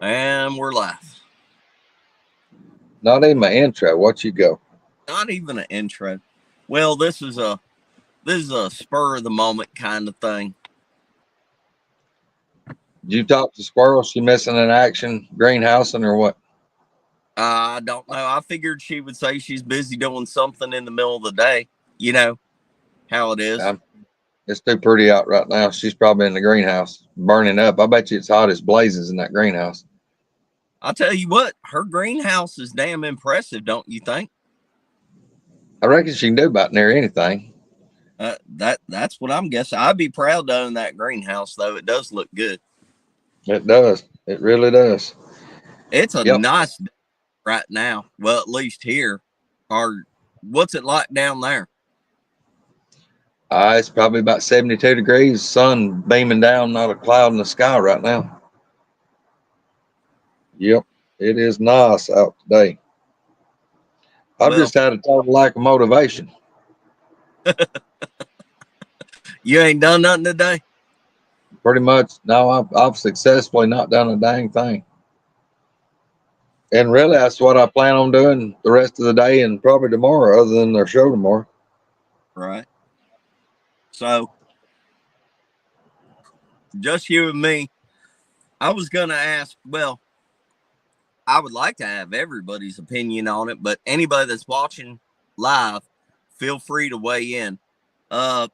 And we're live. Not even my intro. What you go? Not even an intro. Well, this is a spur of the moment kind of thing. Did you talk to Squirrel? She missing in action, greenhousing or what? I don't know. I figured she would say she's busy doing something in the middle of the day. You know how it is. Um, it's too pretty out right now. She's probably in the greenhouse burning up. I bet you it's hot as blazes in that greenhouse. I'll tell you what, her greenhouse is damn impressive, don't you think? I reckon she can do about near anything. That's what I'm guessing. I'd be proud to own that greenhouse, though. It does look good. It does. It really does. It's a Yep. nice day right now. Well, at least here. Or what's it like down there? It's probably about 72 degrees. Sun beaming down, not a cloud in the sky right now. Yep. It is nice out today. I've Well, just had a total lack of motivation. you ain't done nothing today. Pretty much, no, I've successfully not done a dang thing. And really, that's what I plan on doing the rest of the day and probably tomorrow, other than their show tomorrow. Right. So just you and me. I was gonna ask. Well, I would like to have everybody's opinion on it, but anybody that's watching live, feel free to weigh in. Uh,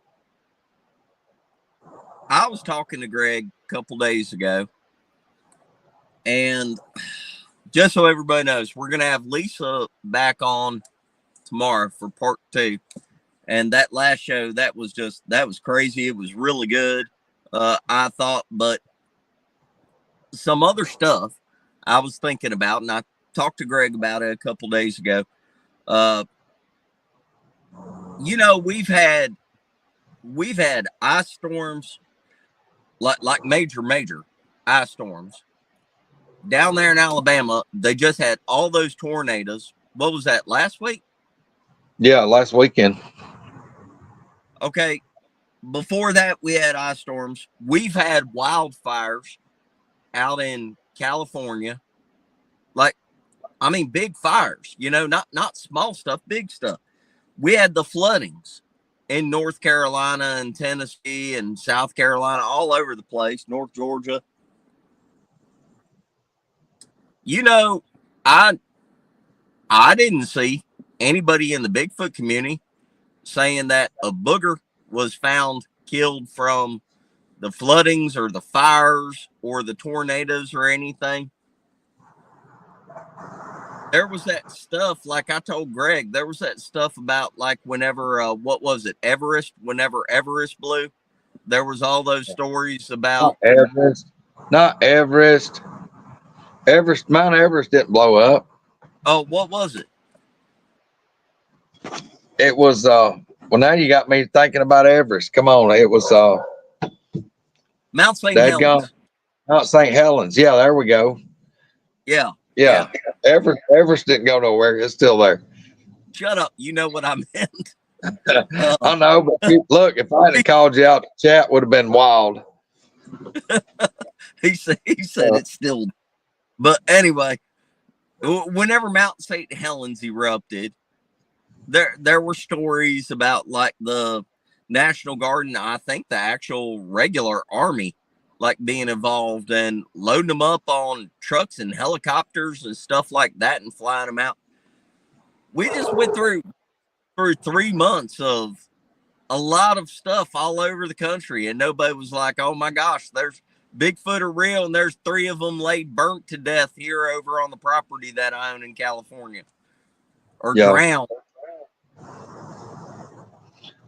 I was talking to Greg a couple days ago, and just so everybody knows, we're gonna have Lisa back on tomorrow for part two. And that last show, that was crazy. It was really good. I thought, but some other stuff I was thinking about, and I talked to Greg about it a couple days ago. Uh, we've had ice storms, like major ice storms down there in Alabama. They just had all those tornadoes. What was that, last week? Yeah, last weekend. Okay, before that we had ice storms. We've had wildfires out in California. Like, I mean, big fires, not small stuff, big stuff. We had the floodings in North Carolina and Tennessee and South Carolina, all over the place, North Georgia. You know, I I didn't see anybody in the Bigfoot community saying that a booger was found killed from the floodings or the fires or the tornadoes or anything. There was that stuff, like I told Greg, there was that stuff about, like, whenever what was it, Everest, whenever Everest blew, there was all those stories about. Not Everest. Not Everest. Everest. Mount Everest didn't blow up. Oh, what was it? It was. Well, now you got me thinking about Everest. Come on. It was. Mount St. Dad gone. Helens. Not St. Helens. Yeah, there we go. Yeah, yeah. Yeah. Everest didn't go nowhere. It's still there. Shut up, you know what I meant. I know, but look, if I had called you out, the chat would have been wild. He said it's still. But anyway, whenever Mount St. Helens erupted, there were stories about, like, the National Guard and I think the actual regular army, like, being involved and loading them up on trucks and helicopters and stuff like that and flying them out. We just went through 3 months of a lot of stuff all over the country, and nobody was like, "Oh my gosh, there's Bigfoot are real, and there's three of them laid burnt to death here over on the property that I own in California, or Yeah. drowned."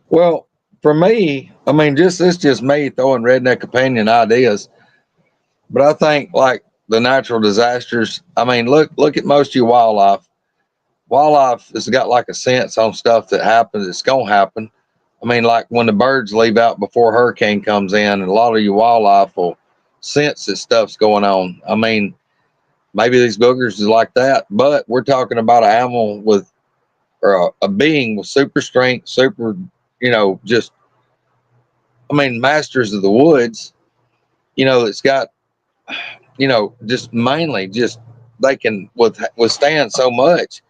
Well, for me, I mean, it's just me throwing redneck opinion ideas. But I think like the natural disasters. I mean, look at most of your wildlife. Wildlife has got like a sense on stuff that happens. It's gonna happen. I mean, like when the birds leave out before a hurricane comes in, and a lot of your wildlife will sense that stuff's going on. I mean, maybe these boogers is like that, but we're talking about an animal with or a being with super strength, super, just I mean, masters of the woods. It's got just mainly just they can withstand so much.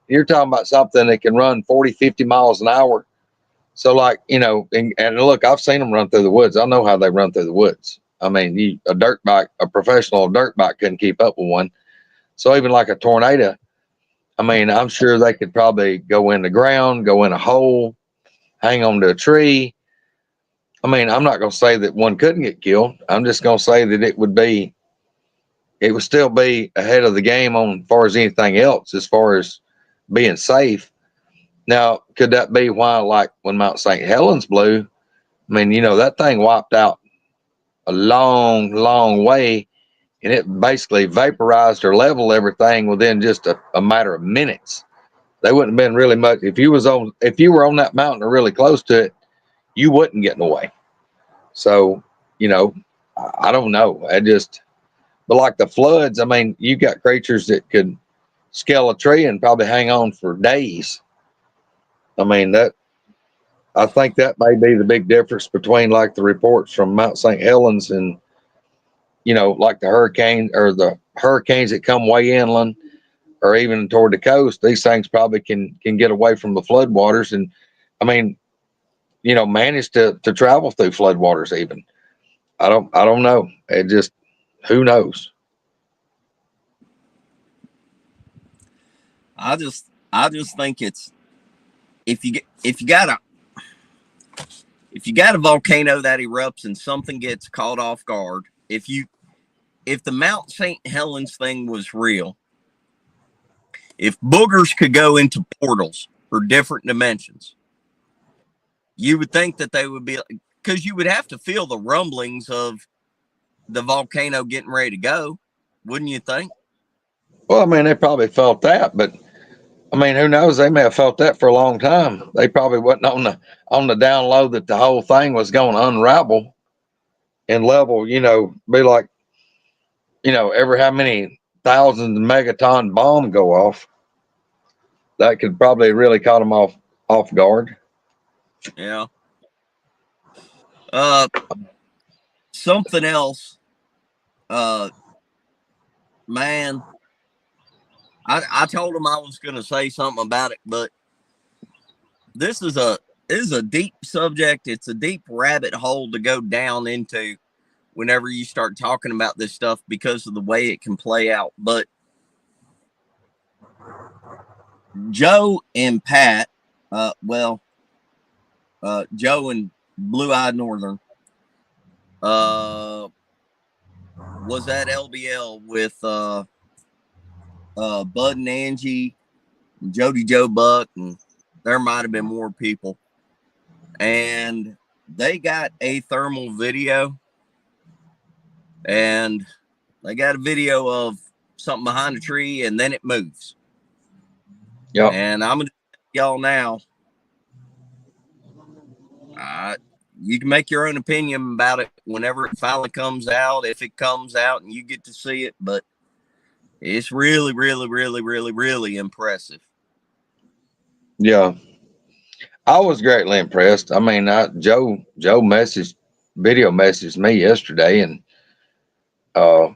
You're talking about something that can run 40, 50 miles an hour. So, like, and look, I've seen them run through the woods. I know how they run through the woods. I mean, a professional dirt bike couldn't keep up with one. So, even like a tornado, I mean, I'm sure they could probably go in the ground, go in a hole, hang on to a tree. I mean, I'm not going to say that one couldn't get killed. I'm just going to say that it would still be ahead of the game on as far as anything else, as far as being safe. Now, could that be why, like when Mount St. Helens blew? I mean, that thing wiped out a long, long way, and it basically vaporized or leveled everything within just a matter of minutes. They wouldn't have been really much if you were on that mountain or really close to it, you wouldn't get in the way. So, I don't know. But like the floods, I mean, you got creatures that could scale a tree and probably hang on for days. I mean, I think that may be the big difference between like the reports from Mount St. Helens and, like the hurricanes that come way inland or even toward the coast. These things probably can get away from the floodwaters and, I mean, manage to travel through floodwaters even. I don't know. It just, who knows? I just think it's if you got a volcano that erupts and something gets caught off guard, if the Mount St. Helens thing was real, if boogers could go into portals for different dimensions, you would think that they would be, because you would have to feel the rumblings of the volcano getting ready to go, wouldn't you think? Well, I mean, they probably felt that, but I mean, who knows? They may have felt that for a long time. They probably wasn't on the down low that the whole thing was going to unravel and level. Be like, every how many thousands of megaton bomb go off. That could probably really caught them off guard. Yeah. Uh, Something else. Uh, Man, I told him I was going to say something about it, but this is a deep subject. It's a deep rabbit hole to go down into whenever you start talking about this stuff because of the way it can play out. But Joe and Pat, Joe and Blue Eyed Northern, uh, was at LBL with Bud and Angie, and Jody Joe Buck, and there might have been more people. And they got a thermal video, and they got a video of something behind a tree, and then it moves. Yep. And I'm gonna tell y'all now, you can make your own opinion about it whenever it finally comes out, if it comes out and you get to see it, but it's really, really, really, really, really impressive. Yeah. I was greatly impressed. I mean, Joe video messaged me yesterday, and I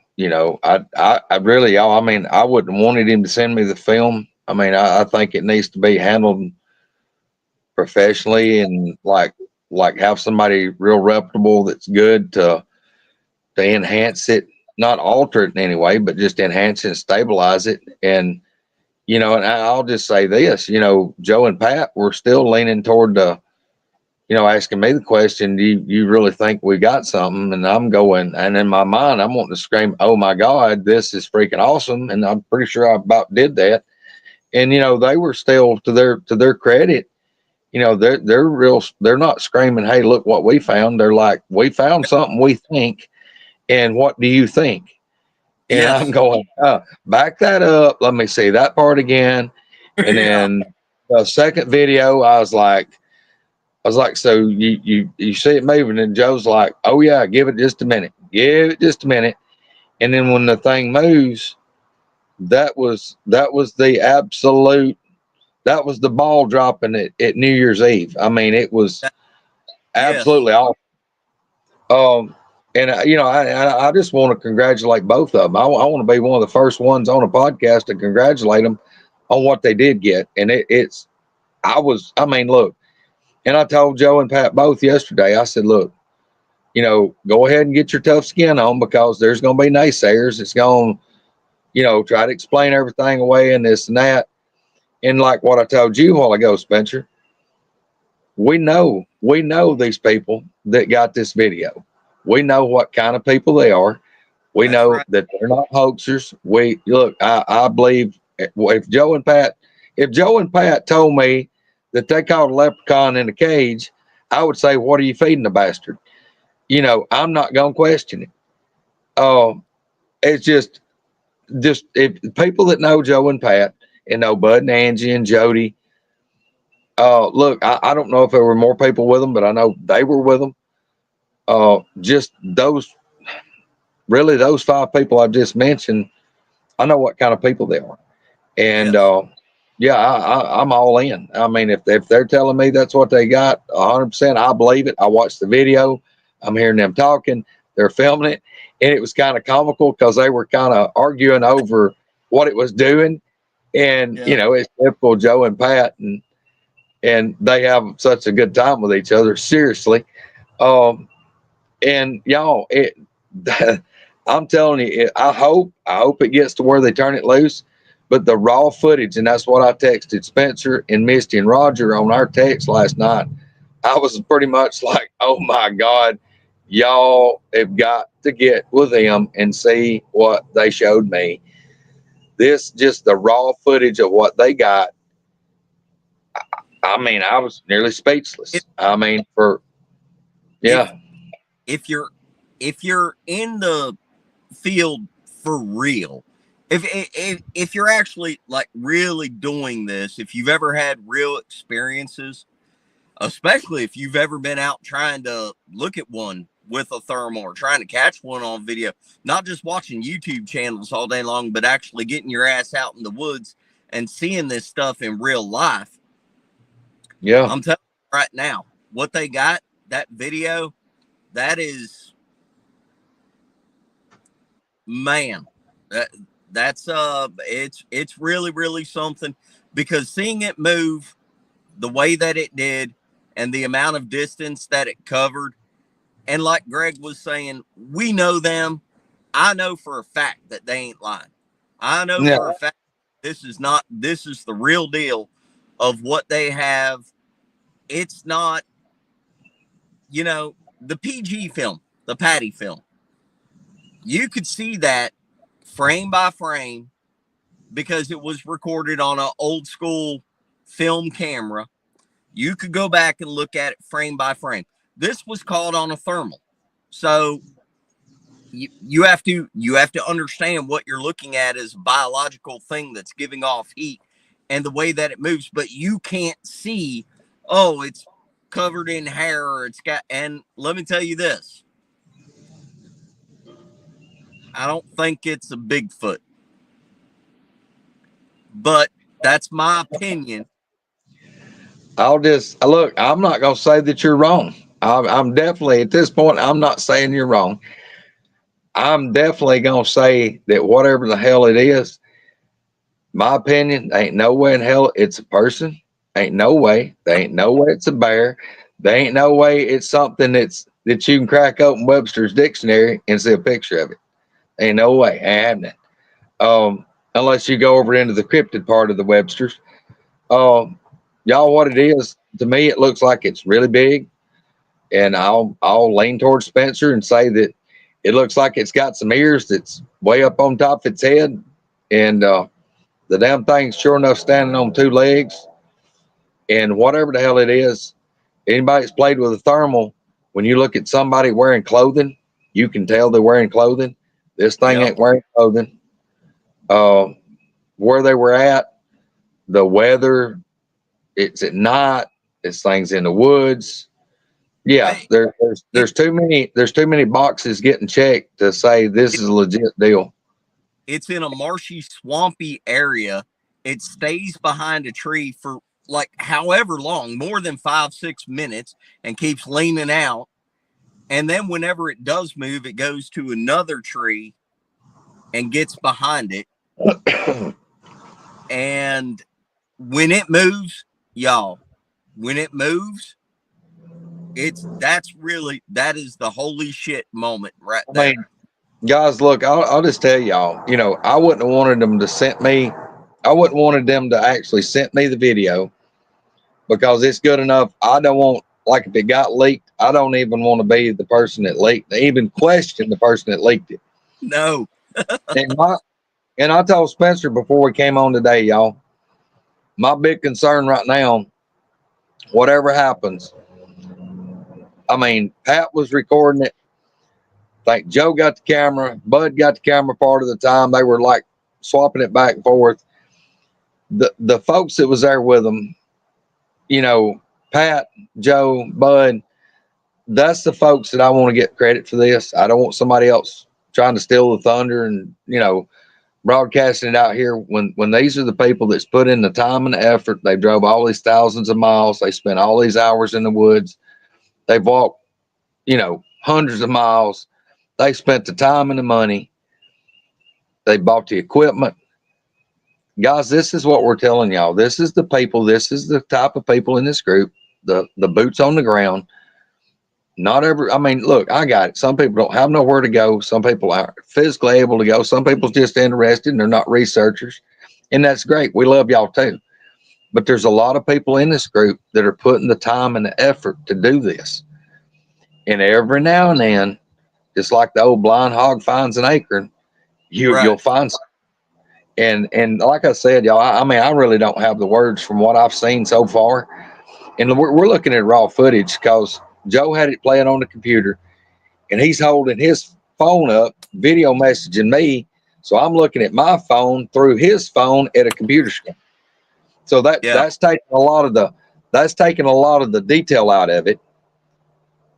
really, I mean, I wouldn't wanted him to send me the film. I mean, I think it needs to be handled professionally and like have somebody real reputable that's good to enhance it, not alter it in any way, but just enhance it and stabilize it. And and I'll just say this, Joe and Pat were still leaning toward asking me the question, do you really think we got something? And I'm going, and in my mind, I'm wanting to scream, oh my God, this is freaking awesome. And I'm pretty sure I about did that. And, they were still to their credit, they're not screaming, hey, look what we found. They're like, we found something we think. And what do you think? And I'm Yes. going, back that up. Let me see that part again. And Yeah. then the second video, I was like, so you see it moving, and Joe's like, oh yeah, give it just a minute, and then when the thing moves, that was the ball dropping at New Year's Eve. I mean, it was Yes. absolutely awesome. And I just want to congratulate both of them. I want to be one of the first ones on a podcast to congratulate them on what they did get. And it's I mean, look, and I told Joe and Pat both yesterday. I said, look, go ahead and get your tough skin on, because there's going to be naysayers. It's going to, try to explain everything away and this and that. And like what I told you a while ago, Spencer, we know these people that got this video. We know what kind of people they are. We That's know right. that they're not hoaxers. We look. I believe if Joe and Pat told me that they caught a leprechaun in a cage, I would say, "What are you feeding the bastard?" I'm not gonna question it. It's just if people that know Joe and Pat and know Bud and Angie and Jody. Look, I don't know if there were more people with them, but I know they were with them. Just those five people I just mentioned, I know what kind of people they are. And Yes. yeah, I'm all in. I mean, if they're telling me that's what they got, 100%, I believe it. I watched the video. I'm hearing them talking. They're filming it, and it was kind of comical because they were kind of arguing over what it was doing. And Yeah. it's typical Joe and Pat, and they have such a good time with each other. Seriously, um, and y'all, I'm telling you, I hope it gets to where they turn it loose. But the raw footage, and that's what I texted Spencer and Misty and Roger on our text last night. I was pretty much like, "Oh my God, y'all have got to get with them and see what they showed me." This just the raw footage of what they got. I mean, I was nearly If speechless. I mean, for if yeah, if you're if you're in the field for real, if you're actually like really doing this, if you've ever had real experiences, especially if you've ever been out trying to look at one with a thermal or trying to catch one on video, not just watching YouTube channels all day long, but actually getting your ass out in the woods and seeing this stuff in real life. yeah. I'm telling you right now, what they got, that video, that is, man, that it's really really something, because seeing it move the way that it did and the amount of distance that it covered. And like Greg was saying, we know them. I know for a fact that they ain't lying. I know Yeah, for a fact this is the real deal of what they have. It's not, the PG film, the Patty film. You could see that frame by frame because it was recorded on an old school film camera. You could go back and look at it frame by frame. This was caught on a thermal. So you have to understand what you're looking at as a biological thing that's giving off heat and the way that it moves, but you can't see, oh, it's covered in hair, or it's got, and let me tell you this, I don't think it's a Bigfoot, but that's my opinion. I'll just look. I'm not gonna say that you're wrong. I'm definitely at this point. I'm not saying you're wrong. I'm definitely gonna say that whatever the hell it is, my opinion, ain't no way in hell it's a person. Ain't no way. There ain't no way it's a bear. There ain't no way it's something that you can crack open Webster's dictionary and see a picture of it. Ain't no way. Ain't happening. Unless you go over into the cryptid part of the Webster's. Um, y'all, what it is to me, it looks like it's really big, and I'll lean towards Spencer and say that it looks like it's got some ears that's way up on top of its head, and the damn thing's sure enough standing on two legs, and whatever the hell it is, anybody that's played with a thermal, when you look at somebody wearing clothing, you can tell they're wearing clothing. This thing Yep. ain't wearing clothing. Uh, where they were at, the weather, it's at night. This thing's in the woods. Yeah, Hey, it, there's too many boxes getting checked to say this it is a legit deal. it's in a marshy, swampy area. It stays behind a tree for like however long, more than 5, 6 minutes, and keeps leaning out. And then whenever it does move, it goes to another tree and gets behind it. And when it moves, y'all, when it moves, that is the holy shit moment right I there. mean, guys, look, I'll just tell y'all, I wouldn't have wanted them to send me, I wouldn't wanted them to actually send me the video because it's good enough. I don't want, like, if it got leaked, I don't even want to be the person that leaked, even question the person that leaked it. No. And I told Spencer before we came on today, y'all, my big concern right now, whatever happens, I mean, Pat was recording it. I think Joe got the camera, Bud got the camera part of the time. They were like swapping it back and forth. The folks that was there with them, Pat, Joe, Bud, that's the folks that I want to get credit for this. I don't want somebody else trying to steal the thunder and broadcasting it out here when these are the people that's put in the time and the effort. They drove all these thousands of miles. They spent all these hours in the woods. They've walked, hundreds of miles. They spent the time and the money. They bought the equipment. Guys, this is what we're telling y'all. This is the people, this is the type of people in this group, the boots on the ground. Not every, I mean, look, I got it. Some people don't have nowhere to go. Some people aren't physically able to go. Some people's just interested and they're not researchers. And that's great. We love y'all too. But there's a lot of people in this group that are putting the time and the effort to do this. And every now and then, just like the old blind hog finds an acorn, you'll Right. find some. And like I said, y'all, I mean, I really don't have the words from what I've seen so far. And we're looking at raw footage because Joe had it playing on the computer and he's holding his phone up, video messaging me. So I'm looking at my phone through his phone at a computer screen. So Yeah. that's taking a lot of the detail out of it.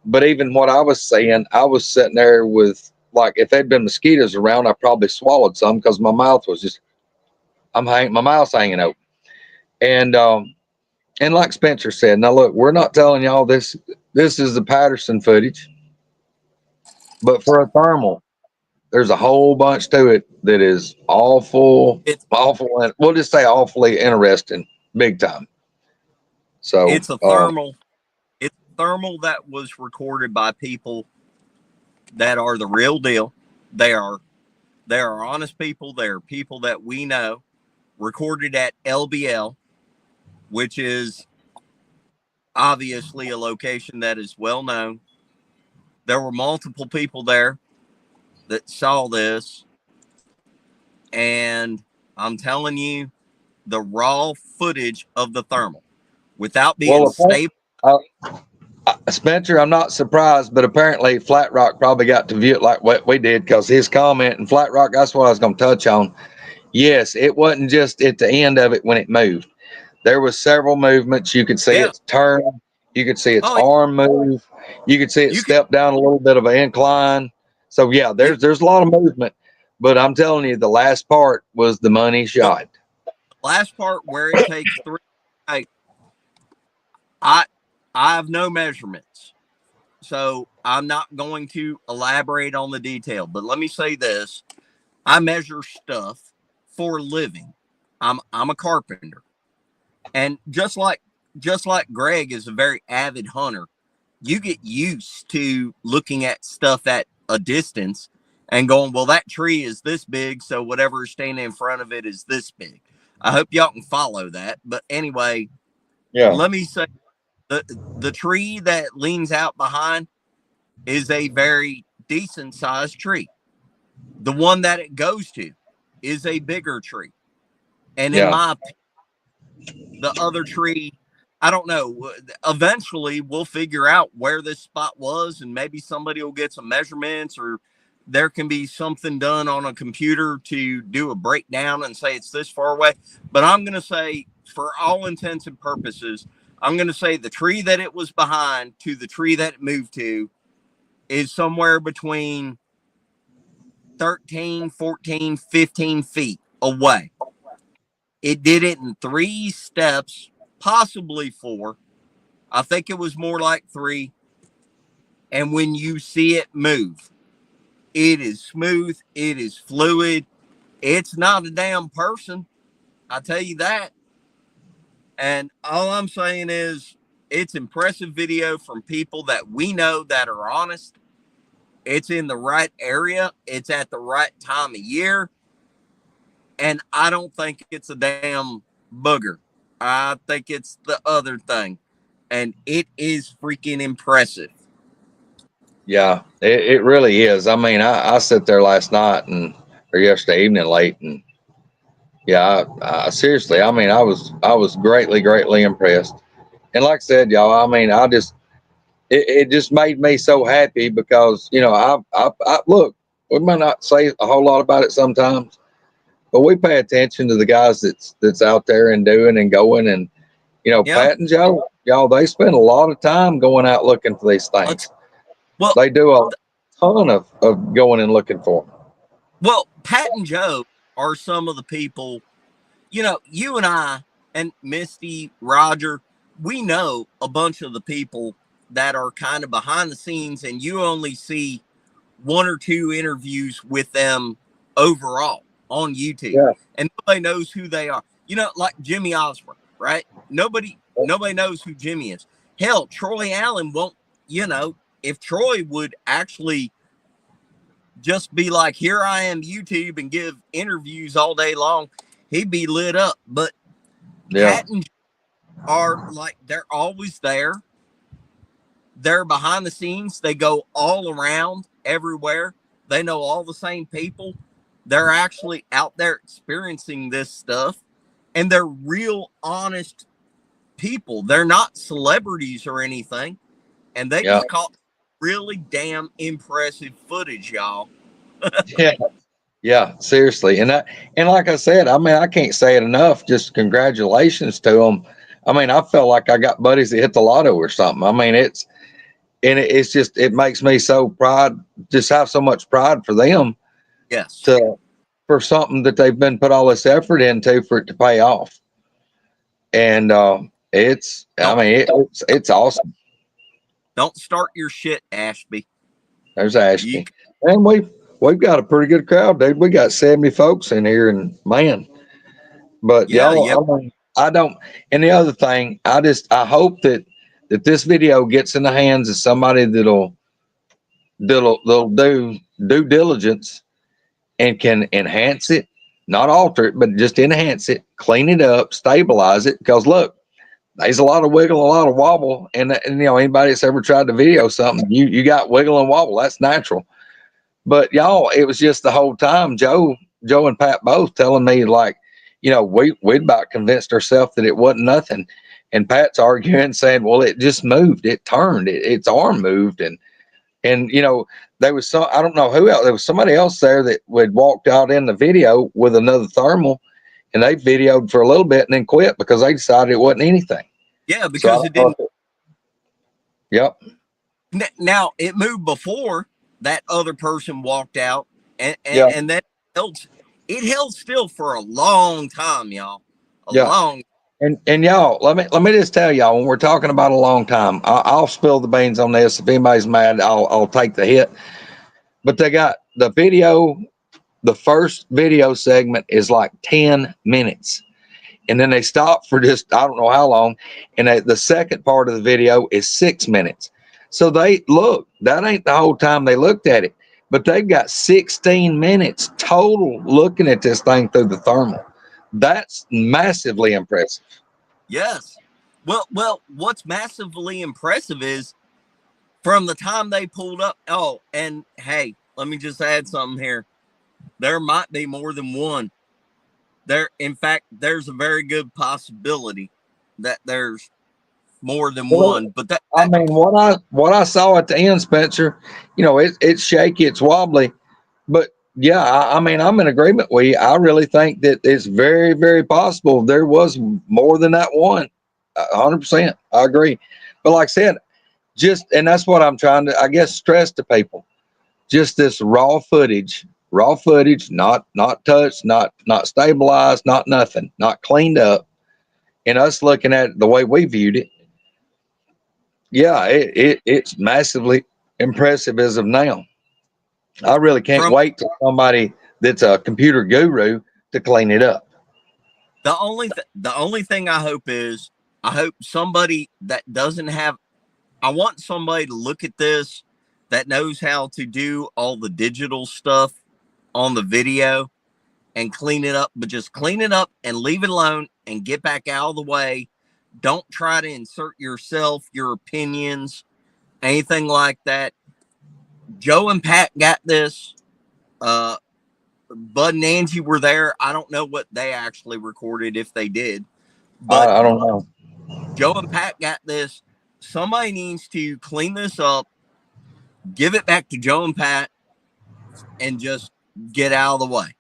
But even what I was saying, I was sitting there with, like, if there'd been mosquitoes around, I probably swallowed some because my mouth was just, my mouth's hanging open. And like Spencer said, now look, we're not telling y'all this. This is the Patterson footage, but for a thermal, there's a whole bunch to it that is It's awful, and we'll just say awfully interesting, big time. So, it's a thermal. It's a thermal that was recorded by people that are the real deal. They are they are honest people. They are people that we know. Recorded at LBL, which is obviously a location that is well known. There were multiple people there that saw this, and I'm telling you, the raw footage of the thermal, without being well, stable. uh, Spencer, I'm not surprised, but apparently Flat Rock probably got to view it like what we did because his comment and Flat Rock, that's what I was going to touch on. Yes, it wasn't just at the end of it when it moved. There was several movements. You could see Yeah. its turn. You could see its Oh, arm move. You could see it you can. step down a little bit of an incline. So yeah, Yeah. there's a lot of movement. But I'm telling you, the last part was the money The shot. last part where it takes three. Hey, I I have no measurements, so I'm not going to elaborate on the detail. But let me say this: I measure stuff for a living. I'm a carpenter, and just like Greg is a very avid hunter, you get used to looking at stuff at a distance and going, well, that tree is this big, so whatever is standing in front of it is this big. I hope y'all can follow that. But anyway, Yeah. let me say the tree that leans out behind is a very decent sized tree. The one that it goes to is a bigger tree. And in Yeah. my opinion, the other tree, I don't know. Eventually, we'll figure out where this spot was, and maybe somebody will get some measurements, or there can be something done on a computer to do a breakdown and say it's this far away. But I'm going to say, for all intents and purposes, I'm going to say the tree that it was behind to the tree that it moved to is somewhere between 13, 14, 15 feet away. It did it in three steps, possibly four. I think it was more like three. And when you see it move, it is smooth, it is fluid. It's not a damn person. I tell you that. And all I'm saying is it's impressive video from people that we know that are honest. It's in the right area. It's at the right time of year. And I don't think it's a damn booger. I think it's the other thing. And it is freaking impressive. Yeah, it really is. I mean, I sit there last night or yesterday evening late, and yeah, I seriously, I mean, I was greatly impressed. And like I said, y'all, I mean, it just made me so happy because I look, we might not say a whole lot about it sometimes, but we pay attention to the guys that's out there and doing and going, and Yeah. Pat and Joe, y'all, they spend a lot of time going out looking for these things. Well, They do a ton of going and looking for them. well, Pat and Joe are some of the people, you and I and Misty, Roger, we know a bunch of the people that are kind of behind the scenes, and you only see one or two interviews with them overall on YouTube, Yeah. and nobody knows who they are. Like Jimmy Osborne, right? Nobody knows who Jimmy is. Hell, Troy Allen won't. If Troy would actually just be like, here I am, YouTube, and give interviews all day long, he'd be lit up. But Yeah. Pat and are like, they're always there. They're behind the scenes. They go all around everywhere. They know all the same people. They're actually out there experiencing this stuff. And they're real honest people. They're not celebrities or anything. And they Yeah. just caught really damn impressive footage, y'all. Yeah. Yeah, seriously. And like I said, I mean, I can't say it enough. Just congratulations to them. I mean, I felt like I got buddies that hit the lotto or something. I mean, it's just, it makes me so proud, just have so much pride for them Yes. for something that they've been put all this effort into for it to pay off. And I Don't mean, it's awesome. don't start your shit, Ashby. There's You Ashby. And we've got a pretty good crowd, dude. We got 70 folks in here, and man, but yeah. y'all, I mean, I don't. And the other thing, I hope that this video gets in the hands of somebody that'll do due diligence and can enhance it, not alter it, but just enhance it, clean it up, stabilize it. Because look, there's a lot of wiggle, a lot of wobble, and anybody that's ever tried to video something, you got wiggle and wobble. That's natural. But y'all, it was just the whole time Joe and Pat both telling me like, we'd about convinced ourselves that it wasn't nothing. And Pat's arguing, saying, well, it just moved, it turned, its arm moved, and there was I don't know who else, there was somebody else there that would walked out in the video with another thermal, and they videoed for a little bit and then quit because they decided it wasn't anything. Yeah, So I because it don't know didn't. Yep. Now it moved before that other person walked out, and Yeah. and then it held still for a long time, y'all. A Yeah. long. And y'all, let me just tell y'all, when we're talking about a long time, I'll spill the beans on this. If anybody's mad, I'll take the hit. But they got the video. The first video segment is like 10 minutes, and then they stop for just I don't know how long. And the second part of the video is 6 minutes. So that ain't the whole time they looked at it, but they've got 16 minutes total looking at this thing through the thermal. That's massively impressive. Yes. Well, what's massively impressive is from the time they pulled up. Oh, and hey, let me just add something here. There might be more than one. In fact, there's a very good possibility that there's more than Well, one. But that, I mean, what I saw at the end, Spencer, it's shaky, it's wobbly, but yeah, I mean, I'm in agreement with you. I really think that it's very, very possible there was more than that one. 100%, I agree. But like I said, and that's what I'm trying to, I guess, stress to people. Just this raw footage, not touched, not stabilized, not nothing, not cleaned up, and us looking at it the way we viewed it. Yeah, it's massively impressive as of now. I really can't From wait till somebody that's a computer guru to clean it up. the only thing I hope is I hope somebody that doesn't have I want somebody to look at this that knows how to do all the digital stuff on the video and clean it up, but just clean it up and leave it alone and get back out of the way. Don't try to insert yourself, your opinions, anything like that. Joe and Pat got this. Uh, Bud and Angie were there. I don't know what they actually recorded, if they did, but I don't know. Joe and Pat got this. Somebody needs to clean this up, give it back to Joe and Pat, and just get out of the way.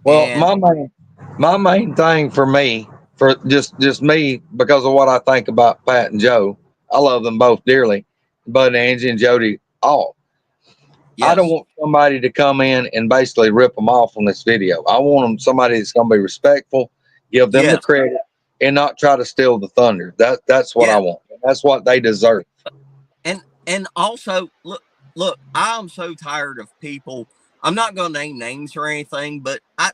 Well, And my main thing for me, for just me, because of what I think about Pat and Joe, I love them both dearly. Bud, Angie, and Jody, all. I don't yes, want somebody to come in and basically rip them off on this video. I want them somebody that's going to be respectful, give them the yes, credit, and not try to steal the thunder. That's what I yeah. want. That's what they deserve. And also look, I'm so tired of people. I'm not going to name names or anything, but I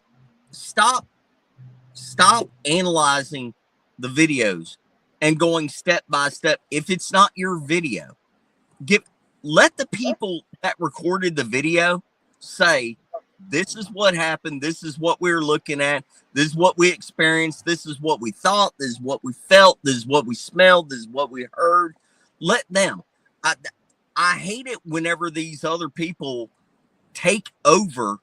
stop analyzing the videos and going step by step. If it's not your video, let the people that recorded the video say, this is what happened, this is what we were looking at, this is what we experienced, this is what we thought, this is what we felt, this is what we smelled, this is what we heard. Let them. I hate it whenever these other people take over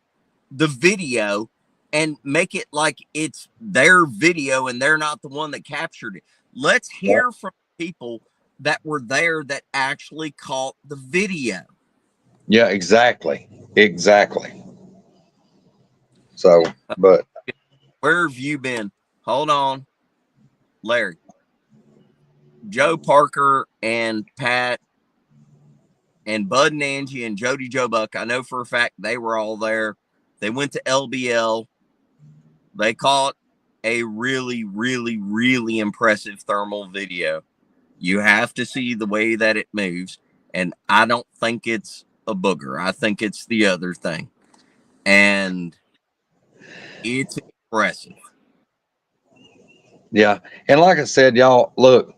the video and make it like it's their video and they're not the one that captured it. Let's hear from people that were there that actually caught the video. Yeah, exactly. Exactly. So, but Where have you been? Hold on, Larry. Joe Parker and Pat and Bud and Angie and Jody Joe Buck, I know for a fact they were all there. They went to LBL. They caught a really, really, really impressive thermal video. You have to see the way that it moves. And I don't think it's a booger. I think it's the other thing. And it's impressive. yeah. And like I said, y'all, look,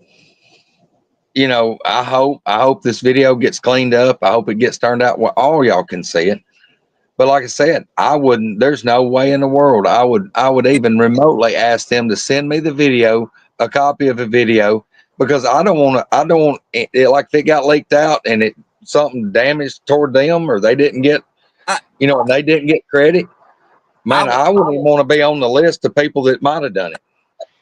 I hope this video gets cleaned up. I hope it gets turned out where all y'all can see it. But like I said, there's no way in the world I would even remotely ask them to send me the video, a copy of a video, because I don't want it, like if it got leaked out and it something damaged toward them, or they didn't get, I, and they didn't get credit. Man, I wouldn't even want to be on the list of people that might have done it.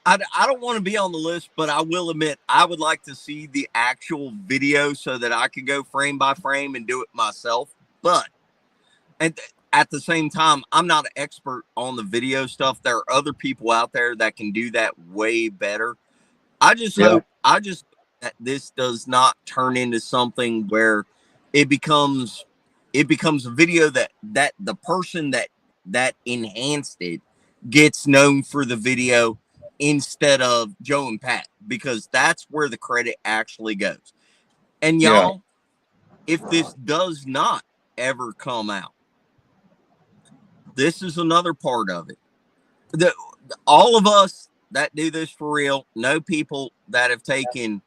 I don't want to be on the list, but I will admit I would like to see the actual video so that I could go frame by frame and do it myself. But at the same time, I'm not an expert on the video stuff. There are other people out there that can do that way better. I just hope that this does not turn into something where it becomes a video that the person that enhanced it gets known for the video instead of Joe and Pat, because that's where the credit actually goes. And y'all, if this does not ever come out, this is another part of it. All of us that do this for real know people that have taken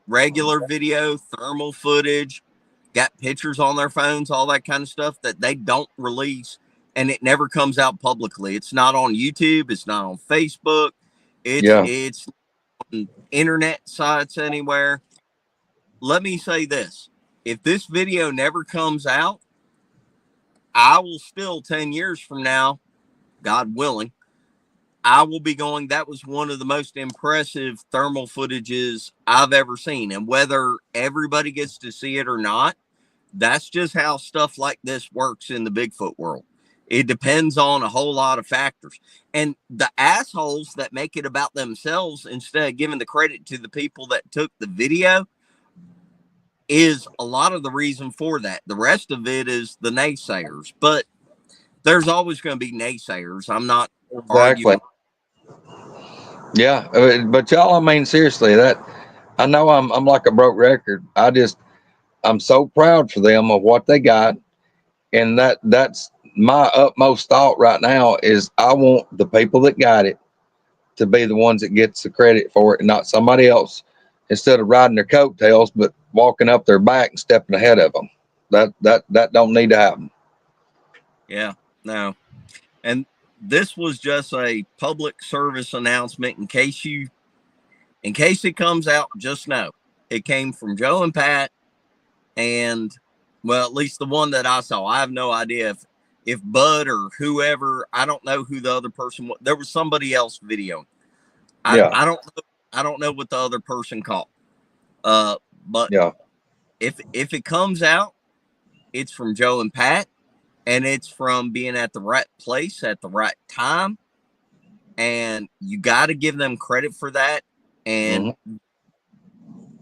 regular video, thermal footage, got pictures on their phones, all that kind of stuff that they don't release, and it never comes out publicly. It's not on YouTube. It's not on Facebook. It's on internet sites anywhere. Let me say this. If this video never comes out, I will still 10 years from now, God willing, I will be going, that was one of the most impressive thermal footages I've ever seen. And whether everybody gets to see it or not, that's just how stuff like this works in the Bigfoot world. It depends on a whole lot of factors. And the assholes that make it about themselves instead of giving the credit to the people that took the video is a lot of the reason for that. The rest of it is the naysayers. But there's always going to be naysayers. I'm not arguing. Yeah, but y'all, I mean, seriously, that I know I'm like a broke record. I'm so proud for them of what they got. And that's my utmost thought right now is I want the people that got it to be the ones that gets the credit for it and not somebody else, instead of riding their coattails, but walking up their back and stepping ahead of them. That don't need to happen. Yeah, no. And this was just a public service announcement in case it comes out, just know it came from Joe and Pat, and well, at least the one that I saw. I have no idea if Bud or whoever, I don't know who the other person was. There was somebody else videoing. Yeah. I don't know what the other person called. But Yeah. if it comes out, it's from Joe and Pat, and it's from being at the right place at the right time, and you got to give them credit for that. And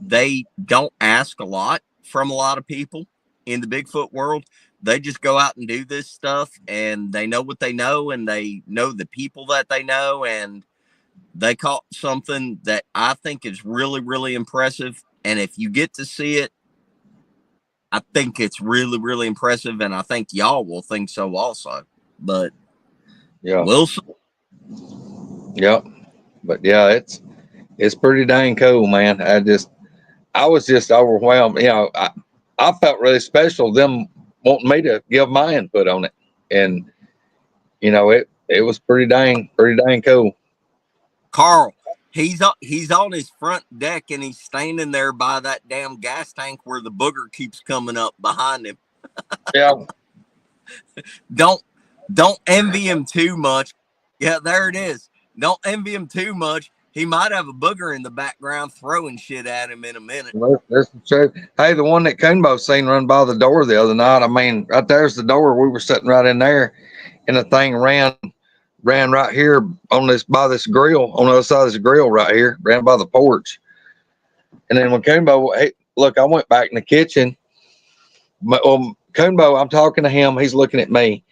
they don't ask a lot from a lot of people in the Bigfoot world. They just go out and do this stuff, and they know what they know, and they know the people that they know, and they caught something that I think is really, really impressive. And if you get to see it, I think it's really, really impressive, and I think y'all will think so also. But Yeah. we'll see. Yep. But yeah, it's pretty dang cool, man. I was just overwhelmed. I felt really special them wanting me to give my input on it, and it was pretty dang cool. Carl, he's on his front deck, and he's standing there by that damn gas tank where the booger keeps coming up behind him. Yeah. Don't envy him too much. Yeah, there it is. Don't envy him too much. He might have a booger in the background throwing shit at him in a minute. That's the truth. Hey, the one that Coonbo seen run by the door the other night. I mean, right there's the door. We were sitting right in there, and the thing ran right here on this by this grill on the other side of this grill right here. Ran by the porch, and then when Coonbo, hey, look, I went back in the kitchen. Coonbo, I'm talking to him. He's looking at me,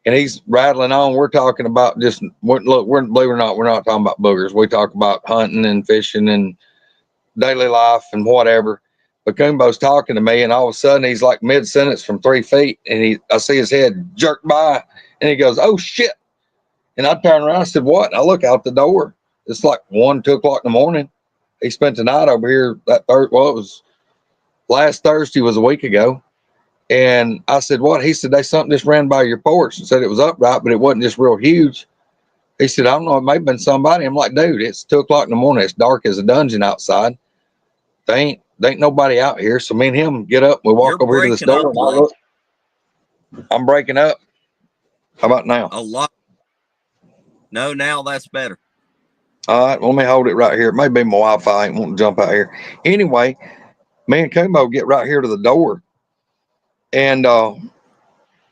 and he's rattling on. We're talking about look. We're believe it or not, we're not talking about boogers. We talk about hunting and fishing and daily life and whatever. But Coonbo's talking to me, and all of a sudden he's like mid sentence from 3 feet, and I see his head jerk by, and he goes, "Oh shit!" And I turn around, I said, "What?" And I look out the door. It's like 1, 2 o'clock in the morning. He spent the night over here that well, it was last Thursday, was a week ago. And I said, "What?" He said, "They something just ran by your porch," and said it was upright, but it wasn't just real huge. He said, "I don't know, it may have been somebody." I'm like, "Dude, it's 2 o'clock in the morning. It's dark as a dungeon outside. They ain't nobody out here." So me and him get up. We walk You're over here to this breaking door, up, and I look. I'm breaking up. How about now? a lot. No, now that's better. All right, let me hold it right here. It may be my Wi-Fi. I ain't wanting to jump out here. Anyway, me and Kumo get right here to the door, and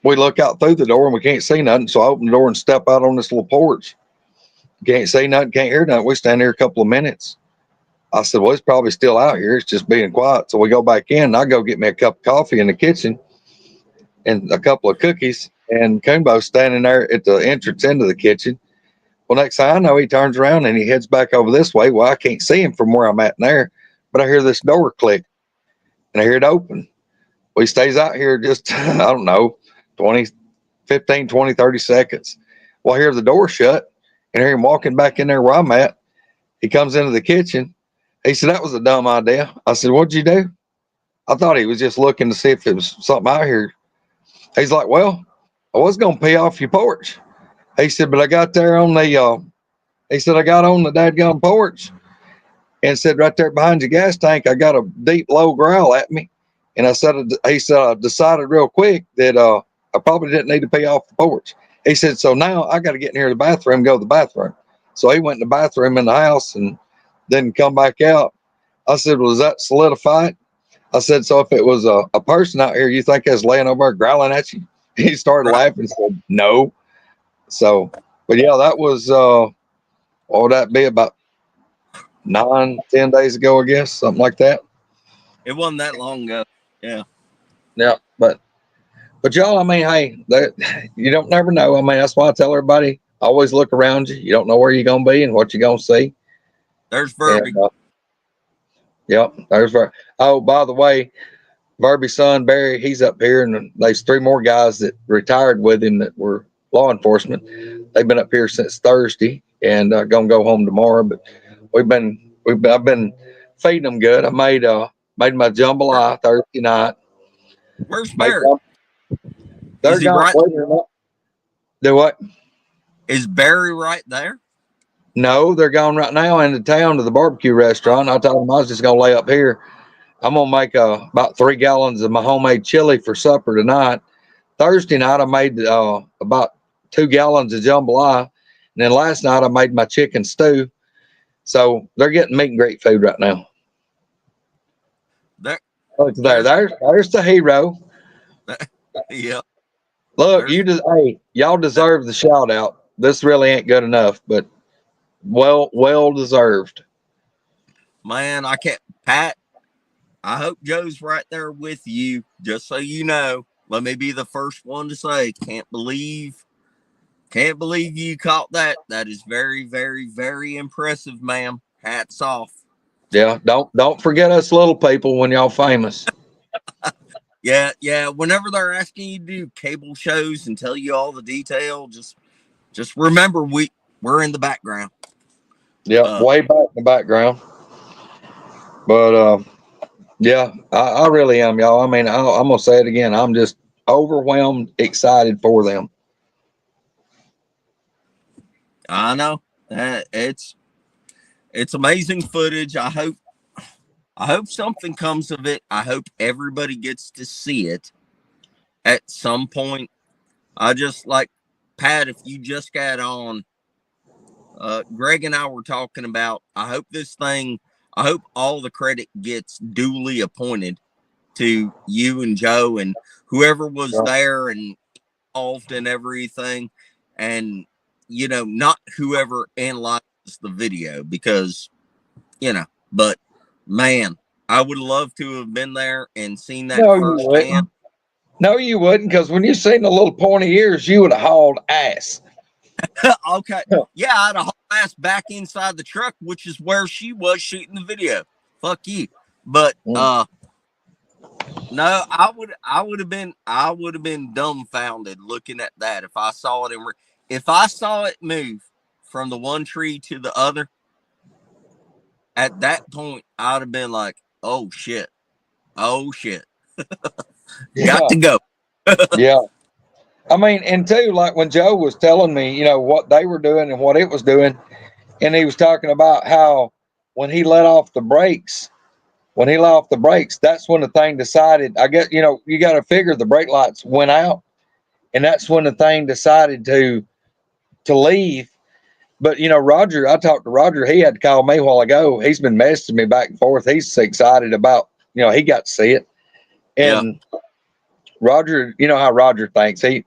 we look out through the door, and we can't see nothing. So I open the door and step out on this little porch. Can't see nothing, can't hear nothing. We stand here a couple of minutes. I said, "Well, it's probably still out here. It's just being quiet." So we go back in, and I go get me a cup of coffee in the kitchen and a couple of cookies. And Kumbo's standing there at the entrance into the kitchen. Well, next thing I know, he turns around and he heads back over this way. Well, I can't see him from where I'm at in there, but I hear this door click, and I hear it open. Well, he stays out here just, I don't know, 20, 15, 20, 30 seconds. Well, I hear the door shut, and I hear him walking back in there where I'm at. He comes into the kitchen. He said, "That was a dumb idea." I said, "What'd you do?" I thought he was just looking to see if it was something out here. He's like, "Well, I was going to pee off your porch." He said, "But I got there on the, he said, I got on the dadgum porch and said, right there behind your gas tank, I got a deep, low growl at me." And I said, he said, "I decided real quick that I probably didn't need to pee off the porch." He said, "So now I got to get in here to the bathroom, go to the bathroom." So he went in the bathroom in the house and then come back out. I said, "Was that solidified?" I said, "So if it was a person out here, you think I was laying over there growling at you?" He started Right. laughing and said, "No." So, but yeah, that was, what would that be, about 9, 10 days ago, I guess, something like that. It wasn't that long ago. Yeah. Yeah. But y'all, I mean, hey, you don't never know. I mean, that's why I tell everybody, always look around you. You don't know where you're going to be and what you're going to see. There's And, Verby. yep, there's, oh, by the way, Barbie's son Barry, he's up here, and there's 3 more guys that retired with him that were law enforcement. They've been up here since Thursday, and gonna go home tomorrow. But I've been feeding them good. I made my jambalaya Thursday night. Where's Made Barry? they're Is he gone. right? Do what? Is Barry right there? No, they're gone right now into town to the barbecue restaurant. I told them I was just gonna lay up here. I'm gonna make about 3 gallons of my homemade chili for supper tonight. Thursday night I made about 2 gallons of jambalaya, and then last night I made my chicken stew. So they're getting meat and great food right now. Look there's the hero. Yeah. Look, hey, y'all deserve the shout out. This really ain't good enough, but well deserved. Man, I can't. Pat, I hope Joe's right there with you. Just so you know, let me be the first one to say, can't believe you caught that. That is very, very, very impressive, ma'am. Hats off. Yeah, don't forget us little people when y'all famous. Yeah. Whenever they're asking you to do cable shows and tell you all the detail, just remember we're in the background. Yeah, way back in the background. But yeah, I really am, y'all. I mean, I'm gonna say it again. I'm just overwhelmed, excited for them. I know. It's amazing footage. I hope something comes of it. I hope everybody gets to see it at some point. I just like Pat, if you just got on, Greg and I were talking about, I hope all the credit gets duly appointed to you and Joe and whoever was there and involved in everything. And, not whoever analyzes the video because, but man, I would love to have been there and seen that No, you firsthand. wouldn't. No, you wouldn't, because when you seen the little pointy ears, you would have hauled ass. Okay. Yeah, I'd have hauled ass back inside the truck, which is where she was shooting the video. Fuck you. But no, I would have been dumbfounded looking at that if I saw it if I saw it move from the one tree to the other. At that point, I'd have been like, "Oh shit, oh shit, got Yeah, to go." yeah. I mean, and too, like when Joe was telling me, what they were doing and what it was doing, and he was talking about how when he let off the brakes, that's when the thing decided. I guess you got to figure the brake lights went out, and that's when the thing decided to leave. But Roger, I talked to Roger. He had to call me a while ago. He's been messaging me back and forth. He's excited about he got to see it, and Yeah. Roger, you know how Roger thinks. Roger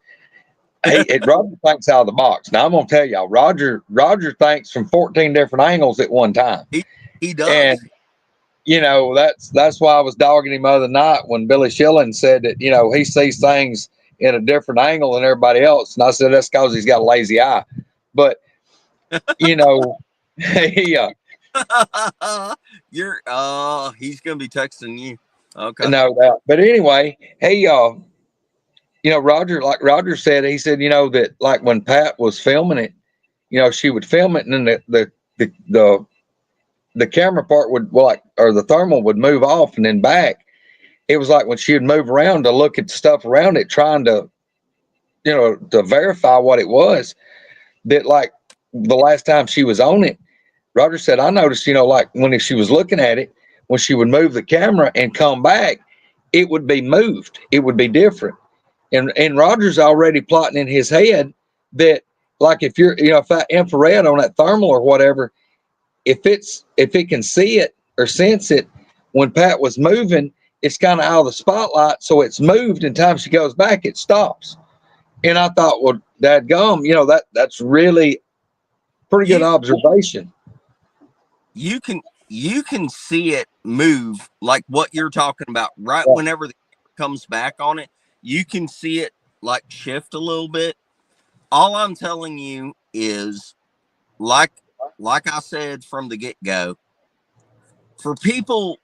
thinks out of the box. Now I'm gonna tell y'all, Roger thinks from 14 different angles at one time, He and does. that's why I was dogging him the other night when Billy Schilling said that he sees things in a different angle than everybody else, and I said that's because he's got a lazy eye. But he He's gonna be texting you. Okay. no doubt. But anyway, hey Roger said, he said that like when Pat was filming it, she would film it, and then the camera part would or the thermal would move off and then back. It was like when she would move around to look at the stuff around it, trying to to verify what it was. That like the last time she was on it, Roger said, I noticed, like when she was looking at it, when she would move the camera and come back, it would be moved. It would be different. And Roger's already plotting in his head that like if you're, if that infrared on that thermal or whatever, if it can see it or sense it when Pat was moving, it's kind of out of the spotlight. So it's moved, and time she goes back, it stops. And I thought, well, dadgum, that's really pretty good You observation. you can see it move like what you're talking about. Right Yeah. whenever the camera comes back on it, you can see it like shift a little bit. All I'm telling you is like I said from the get-go, for people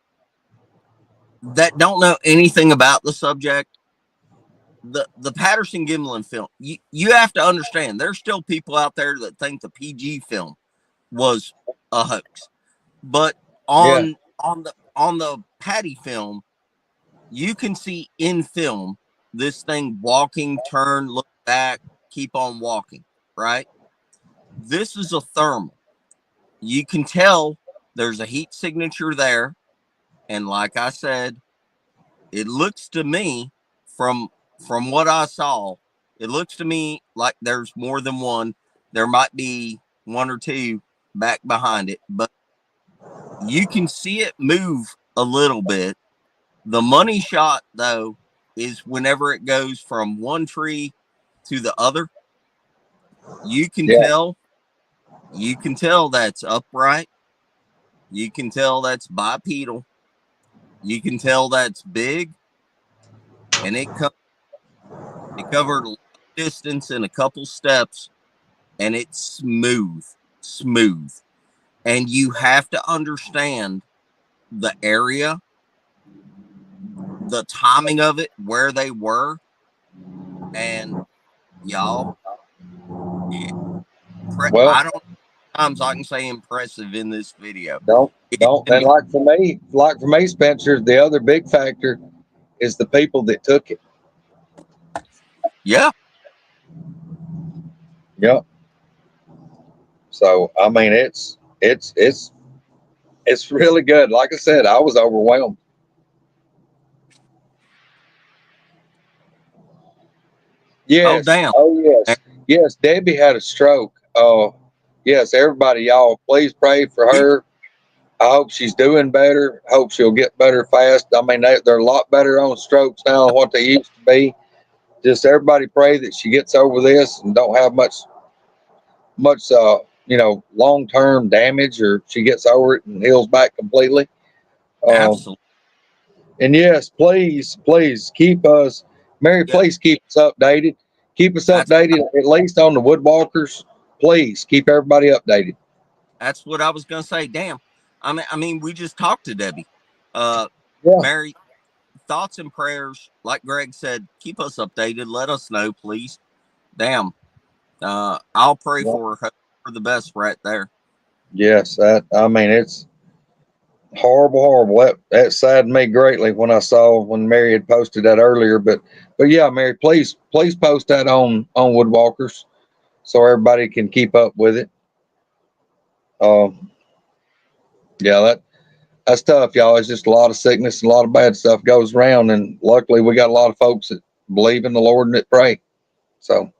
that don't know anything about the subject, the Patterson Gimlin film, you have to understand there's still people out there that think the PG film was a hoax. But Yeah, on the Patty film, you can see in film this thing walking, turn, look back, keep on walking, right? This is a thermal. You can tell there's a heat signature there. And like I said, it looks to me from what I saw, it looks to me like there's more than one. There might be one or two back behind it, but you can see it move a little bit. The money shot though is whenever it goes from one tree to the other. You can yeah. tell you can tell that's upright. You can tell that's bipedal. You can tell that's big, and it covered a lot of distance in a couple steps, and it's smooth. And you have to understand the area, the timing of it, where they were, and y'all. Well, I don't know times I can say impressive in this video. don't It's don't. to And me, like for me, Spencer, the other big factor is the people that took it. yeah, Yep. So I mean, it's really good. Like I said, I was overwhelmed. oh Yes. damn, Oh yes. Yes. Debbie had a stroke. Yes. Everybody, y'all, please pray for we her. I hope she's doing better. I hope she'll get better fast. I mean, they're a lot better on strokes now than what they used to be. Just everybody pray that she gets over this and don't have much long term damage, or she gets over it and heals back completely. Um, absolutely and yes, please keep us, Mary. yeah. Please keep us updated. Keep us That's updated at least on the woodwalkers. Please keep everybody updated. that's what I was gonna say. Damn, I mean, we just talked to Debbie. Uh, Yeah, Mary, thoughts and prayers. Like Greg said, keep us updated. Let us know, please. Damn, I'll pray yeah. for her for the best right there. Yes. That I mean, it's horrible. That saddened me greatly when I saw when Mary had posted that earlier. But yeah, Mary, please post that on woodwalkers so everybody can keep up with it. Um, yeah, that's tough, y'all. It's just a lot of sickness and a lot of bad stuff goes around, and luckily we got a lot of folks that believe in the Lord and that pray. So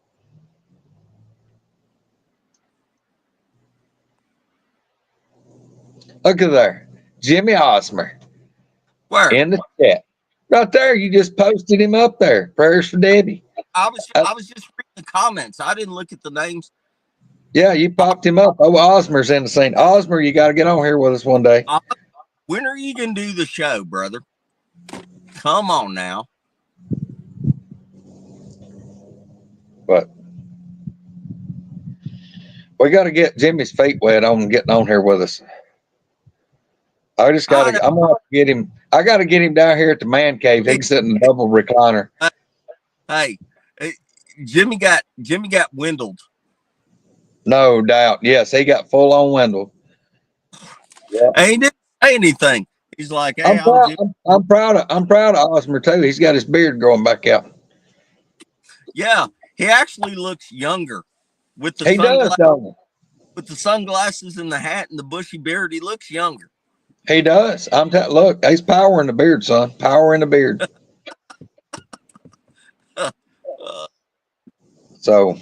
look at there, Jimmy Osmer Where in the chat, right there. You just posted him up there. Prayers for Debbie. I was just reading the comments. I didn't look at the names. Yeah, you popped him up. Oh, Osmer's in the scene. Osmer, you got to get on here with us one day. Uh, when are you gonna do the show, brother? Come on now. But we got to get Jimmy's feet wet on getting on here with us. I just got I to. I'm gonna have to get him. I got to get him down here at the man cave. He know. can sit in the double recliner. Hey, hey, Jimmy got windled. No doubt. Yes, he got full on Wendell. Yeah. And he didn't say anything. He's like, "Hey, I'm I'm proud. Jimmy." I'm proud of Osmer too. He's got his beard growing back out. Yeah, he actually looks younger with the He does, sunglasses, don't and the hat and the bushy beard. He looks younger. he? Does. Look, he's power in the beard, son. Power in the beard. uh, So,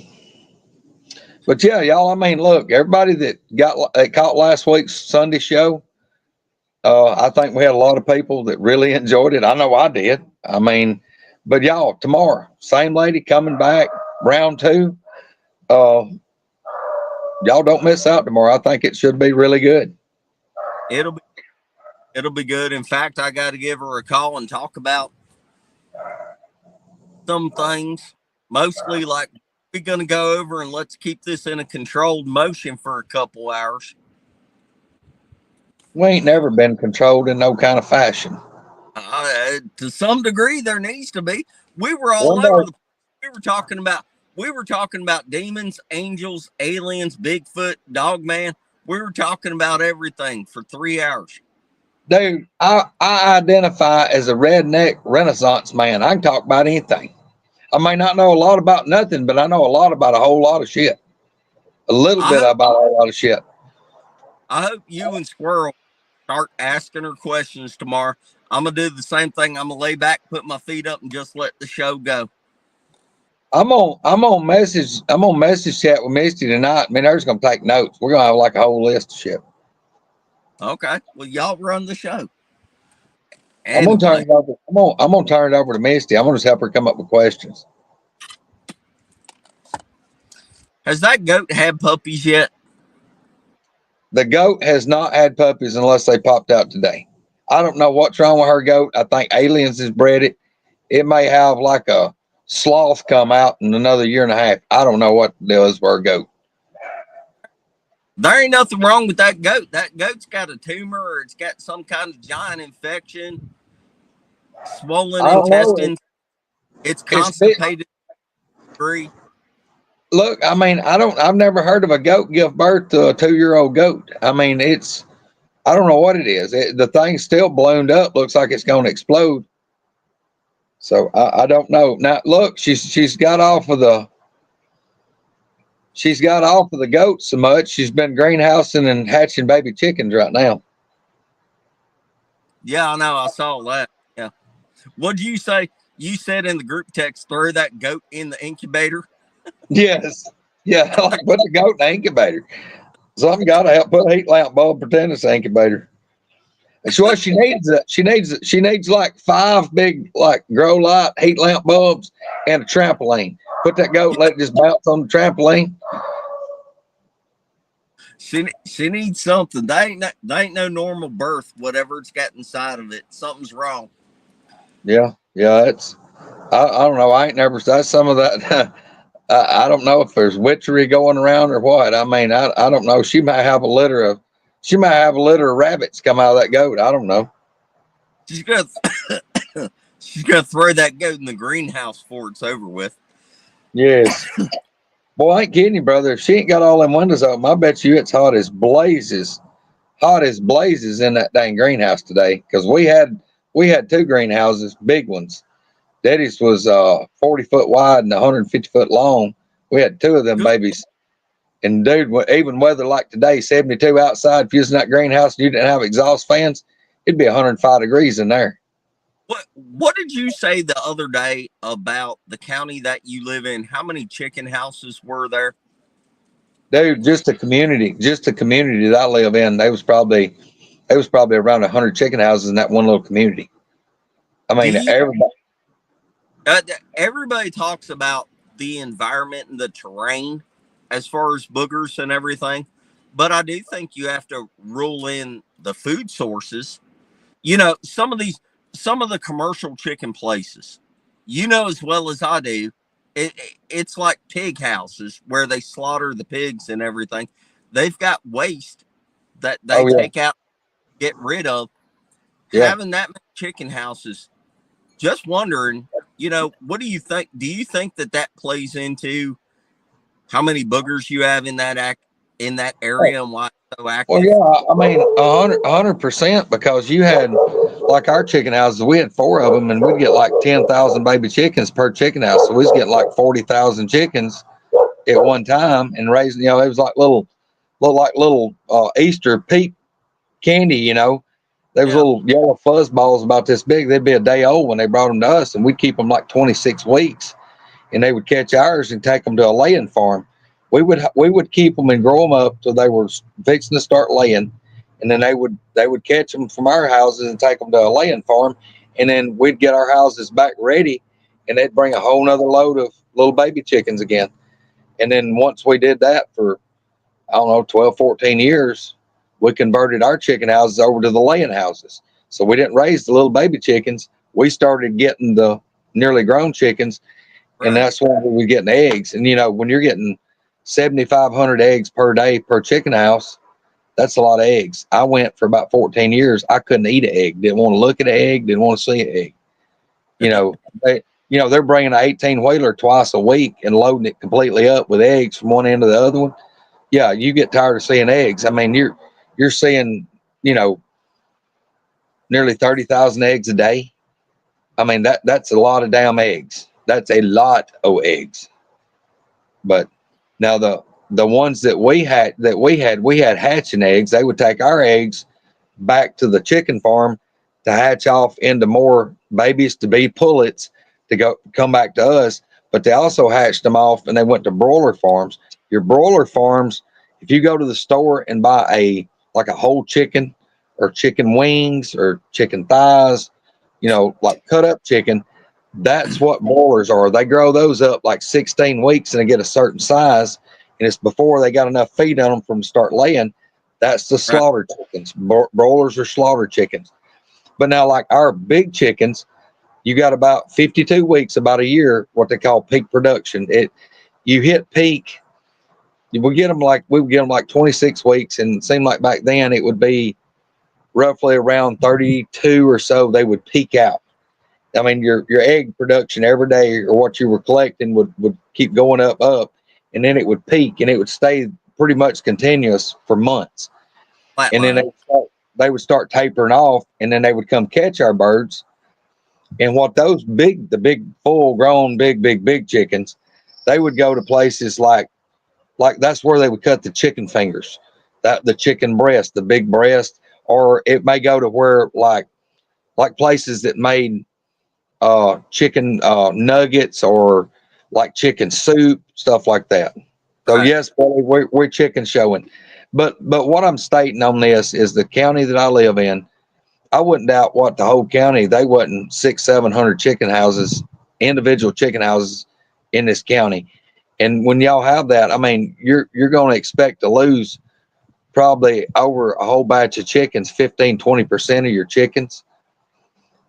but yeah, y'all. I mean, look, everybody that caught last week's Sunday show. I think we had a lot of people that really enjoyed it. I know I did. I mean, but y'all, tomorrow, same lady coming back, round two. Uh, y'all don't miss out tomorrow. I think it should be really good. it'll be it'll be good. In fact, I got to give her a call and talk about some things. Mostly like we're gonna go over and let's keep this in a controlled motion for a couple hours. We ain't never been controlled in no kind of fashion. To some degree, there needs to be. We were all One over day, the. We were talking about. We were talking about demons, angels, aliens, Bigfoot, Dogman. We were talking about everything for 3 hours. dude, I identify as a redneck Renaissance man. I can talk about anything. I may not know a lot about nothing, but I know a lot about a whole lot of shit. A little I bit hope. about a lot of shit. I hope you and Squirrel start asking her questions tomorrow. I'm gonna do the same thing. I'm gonna lay back, put my feet up, and just let the show go. I'm on message chat with Misty tonight. I mean, they're just gonna take notes. We're gonna have like a whole list of shit. Okay. Well, y'all run the show. I'm gonna turn Anyway, it over. I'm gonna turn it over to Misty. I'm gonna just help her come up with questions. has that goat had puppies yet? The goat has not had puppies unless they popped out today. I don't know what's wrong with her goat. I think aliens has bred it. It may have like a sloth come out in another year and a half. I don't know what does for a goat. There ain't nothing wrong with that goat. That goat's got a tumor or it's got some kind of giant infection, swollen I don't know. intestines. It's It's bit. constipated. Free. Look, I mean, I've never heard of a goat give birth to a 2 year old goat. I mean, I don't know what it is. The thing's still ballooned up. Looks like it's going to explode. So I don't know. Now look, she's got off of the goats so much. She's been greenhousing and hatching baby chickens right now. Yeah, I know. I saw that. Yeah. What'd you say? You said in the group text, throw that goat in the incubator. Yes. Yeah, like put the goat in the incubator. Something got to help put a heat lamp bulb pretend it's an incubator. That's what she needs. She needs like 5 big like grow light heat lamp bulbs and a trampoline. Put that goat, Yeah. let it just bounce on the trampoline. She needs something. They ain't no normal birth. Whatever it's got inside of it, something's wrong. Yeah, yeah. I don't know. I ain't never. That's some of that. I don't know if there's witchery going around or what. I mean, I don't know. She might have a litter of rabbits come out of that goat. I don't know. She's gonna she's gonna throw that goat in the greenhouse before it's over with. Yes. Boy, I ain't kidding you, brother. If she ain't got all them windows open, I bet you it's hot as blazes in that dang greenhouse today. Because we had 2 greenhouses, big ones. Daddy's was 40 foot wide and 150 foot long. We had 2 of them Good. babies. And dude, even weather like today, 72 outside, if you was in that greenhouse and you didn't have exhaust fans, it'd be 105 degrees in there. What did you say the other day about the county that you live in? How many chicken houses were there? Dude, just the community that I live in, there was probably around 100 chicken houses in that one little community. I Do mean, you everybody. everybody talks about the environment and the terrain as far as boogers and everything, but I do think you have to rule in the food sources. You know, some of the commercial chicken places, you know as well as I do, it's like pig houses where they slaughter the pigs and everything. They've got waste that they Oh yeah, take out, get rid of. yeah. Having that many chicken houses, just wondering, what do you think? Do you think that that plays into how many boogers you have in in that area and why it's so Well, active? yeah. I mean, 100% because you had like our chicken houses. We had 4 of them, and we'd get like 10,000 baby chickens per chicken house. So we was getting like 40,000 chickens at one time, and raising. It was like little Easter peep candy. There was Yeah, little yellow fuzz balls about this big. They'd be a day old when they brought them to us, and we'd keep them like 26 weeks. And they would catch ours and take them to a laying farm. We would keep them and grow them up till they were fixing to start laying, and then they would catch them from our houses and take them to a laying farm, and then we'd get our houses back ready, and they'd bring a whole nother load of little baby chickens again. And then once we did that for I don't know 12, 14 years, we converted our chicken houses over to the laying houses. So we didn't raise the little baby chickens. We started getting the nearly grown chickens, and right. that's when we were getting eggs. And when you're getting 7,500 eggs per day per chicken house, That's a lot of eggs. I went for about 14 years. I couldn't eat an egg. Didn't want to look at an egg. Didn't want to see an egg. You know, they're bringing an 18 wheeler twice a week and loading it completely up with eggs from one end to the other one. Yeah, you get tired of seeing eggs. I mean, you're seeing, you know, nearly 30,000 eggs a day. I mean, that's a lot of damn eggs. That's a lot of eggs. But now the ones that we had hatching eggs, they would take our eggs back to the chicken farm to hatch off into more babies to be pullets to come back to us. But they also hatched them off and they went to broiler farms. Your broiler farms, if you go to the store and buy a whole chicken or chicken wings or chicken thighs, like cut up chicken, that's what broilers are. They grow those up like 16 weeks and they get a certain size, and it's before they got enough feed on them from start laying. That's the Right. slaughter chickens. Broilers are slaughter chickens. But now, like our big chickens, you got about 52 weeks, about a year, what they call peak production. You hit peak. We would get them like 26 weeks, and it seemed like back then it would be roughly around 32 or so. They would peak out. I mean, your egg production every day or what you were collecting would keep going up, and then it would peak and it would stay pretty much continuous for months. And then Flatline. they would start tapering off, and then they would come catch our birds. And what the big full grown big chickens, they would go to places like that's where they would cut the chicken fingers, that the chicken breast, the big breast, or it may go to where like places that made chicken nuggets or like chicken soup, stuff like that. So Right. yes, Billy, we're chicken showing. But what I'm stating on this is the county that I live in. I wouldn't doubt what the whole county, they wasn't 600-700 chicken houses, individual chicken houses in this county. And when y'all have that, I mean, you're going to expect to lose probably over a whole batch of chickens, 15-20% of your chickens.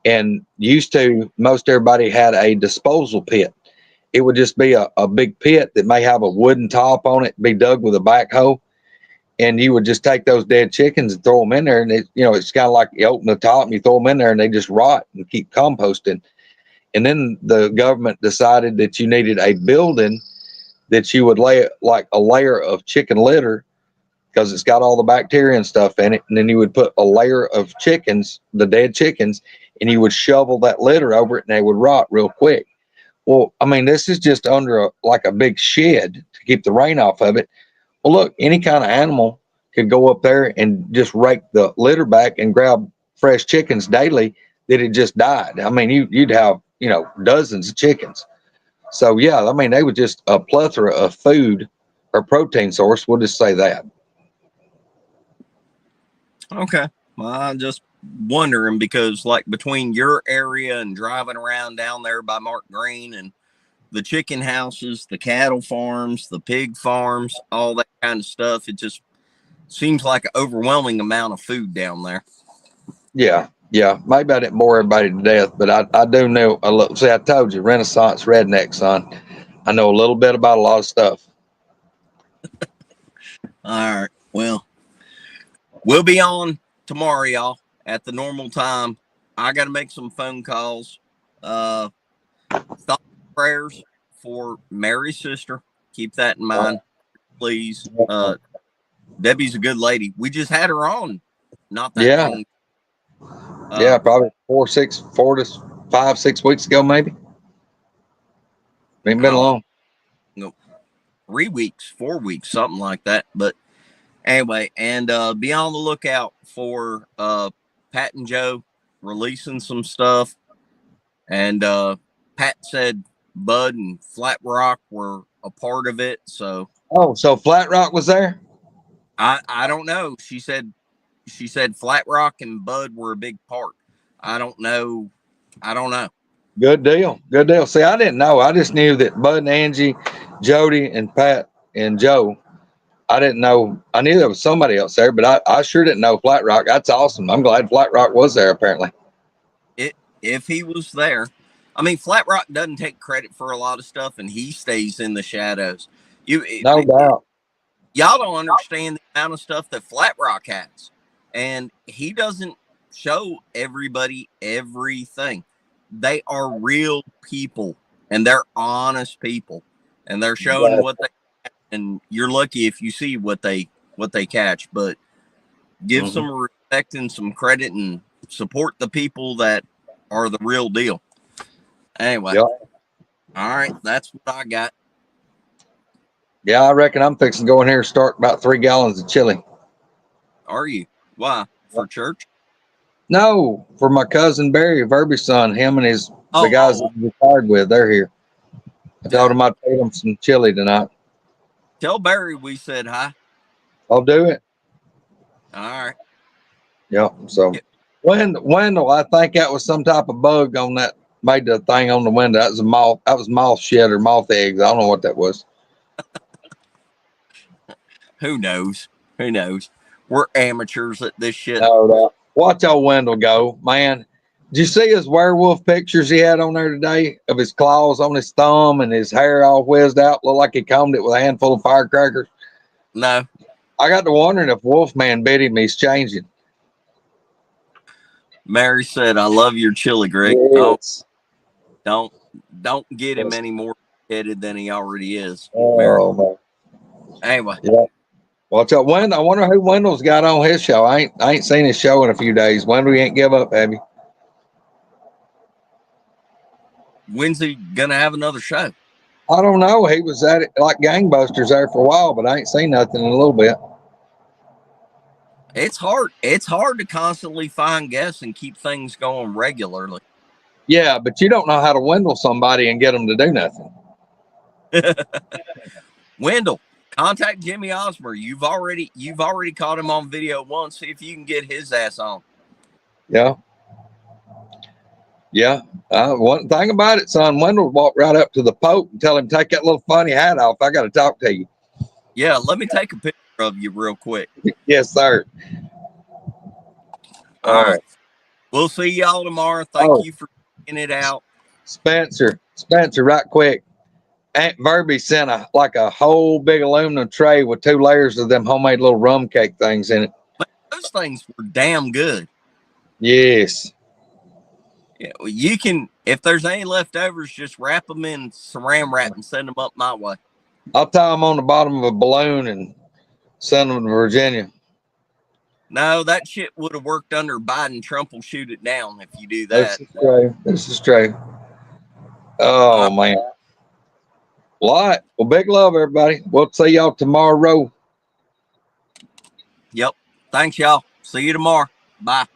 And used to, most everybody had a disposal pit. It would just be a big pit that may have a wooden top on it, be dug with a backhoe, and you would just take those dead chickens and throw them in there. And it's kind of like you open the top and you throw them in there and they just rot and keep composting. And then the government decided that you needed a building that you would lay like a layer of chicken litter because it's got all the bacteria and stuff in it. And then you would put a layer of chickens, the dead chickens, and you would shovel that litter over it and they would rot real quick. Well, I mean, this is just under like a big shed to keep the rain off of it. Well, look, any kind of animal could go up there and just rake the litter back and grab fresh chickens daily that had just died. I mean, you'd have, dozens of chickens. So, yeah, I mean, they were just a plethora of food or protein source. We'll just say that. Okay. Well, I'm just wondering because, like, between your area and driving around down there by Mark Green and the chicken houses, the cattle farms, the pig farms, all that kind of stuff, it just seems like an overwhelming amount of food down there. Yeah. Yeah. Maybe I didn't bore everybody to death, but I do know a little. See, I told you, Renaissance redneck, son. I know a little bit about a lot of stuff. All right. Well, we'll be on tomorrow, y'all, at the normal time. I got to make some phone calls. Thoughts and prayers for Mary's sister. Keep that in mind, please. Debbie's a good lady. We just had her on not that Yeah. long. Yeah. Probably 4 to 5, 6 weeks ago, maybe. Ain't been Oh, long. 3 weeks, 4 weeks, something like that. But anyway, and be on the lookout for Pat and Joe releasing some stuff. And Pat said Bud and Flat Rock were a part of it. So Oh, so Flat Rock was there? I don't know. She said Flat Rock and Bud were a big part. I don't know. I don't know. Good deal. Good deal. See, I didn't know. I just knew that Bud and Angie, Jody and Pat and Joe. I didn't know. I knew there was somebody else there, but I sure didn't know Flat Rock. That's awesome. I'm glad Flat Rock was there, apparently. If he was there, I mean, Flat Rock doesn't take credit for a lot of stuff, and he stays in the shadows. You, No doubt. y'all don't understand the amount of stuff that Flat Rock has. And he doesn't show everybody everything. They are real people and they're honest people. And they're showing what they, and you're lucky if you see what they catch. But give some respect and some credit and support the people that are the real deal. Anyway. Yep. All right, that's what I got. Yeah, I reckon I'm fixing to go in here and start about 3 gallons of chili. Are you? Why? For church? No, for my cousin Barry, Verby's son. Him and the guys that he retired with, they're here. I told him I'd pay them some chili tonight. Tell Barry we said hi. I'll do it. All right. Yep. So Wendell, I think that was some type of bug on that, made the thing on the window. That was a moth. That was moth shit or moth eggs. I don't know what that was. Who knows? Who knows? We're amateurs at this shit. No. Watch old Wendell go, man. Did you see his werewolf pictures he had on there today of his claws on his thumb and his hair all whizzed out? Looked like he combed it with a handful of firecrackers. No. I got to wondering if Wolfman bit him. He's changing. Mary said, "I love your chili, Greg." Yes. Don't get him any more headed than he already is. Oh, man. Anyway. Yeah. Watch out, Wendell. I wonder who Wendell's got on his show. I ain't seen his show in a few days. Wendell, you ain't give up, have you? When's he gonna have another show? I don't know. He was at it like gangbusters there for a while, but I ain't seen nothing in a little bit. It's hard. It's hard to constantly find guests and keep things going regularly. Yeah, but you don't know how to Wendell somebody and get them to do nothing. Wendell, contact Jimmy Osmer. You've already caught him on video once. See if you can get his ass on. Yeah. Yeah. One thing about it, son, Wendell walked right up to the Pope and tell him, take that little funny hat off. I got to talk to you. Yeah, let me take a picture of you real quick. Yes, sir. All right. We'll see y'all tomorrow. Thank you for checking it out. Spencer, right quick. Aunt Verby sent a whole big aluminum tray with 2 layers of them homemade little rum cake things in it. Those things were damn good. Yes. Yeah, well, you can, if there's any leftovers, just wrap them in saran wrap and send them up my way. I'll tie them on the bottom of a balloon and send them to Virginia. No, that shit would have worked under Biden. Trump will shoot it down if you do that. This is true. Oh, man. Well, big love, everybody. We'll see y'all tomorrow. Yep. Thanks, y'all. See you tomorrow. Bye.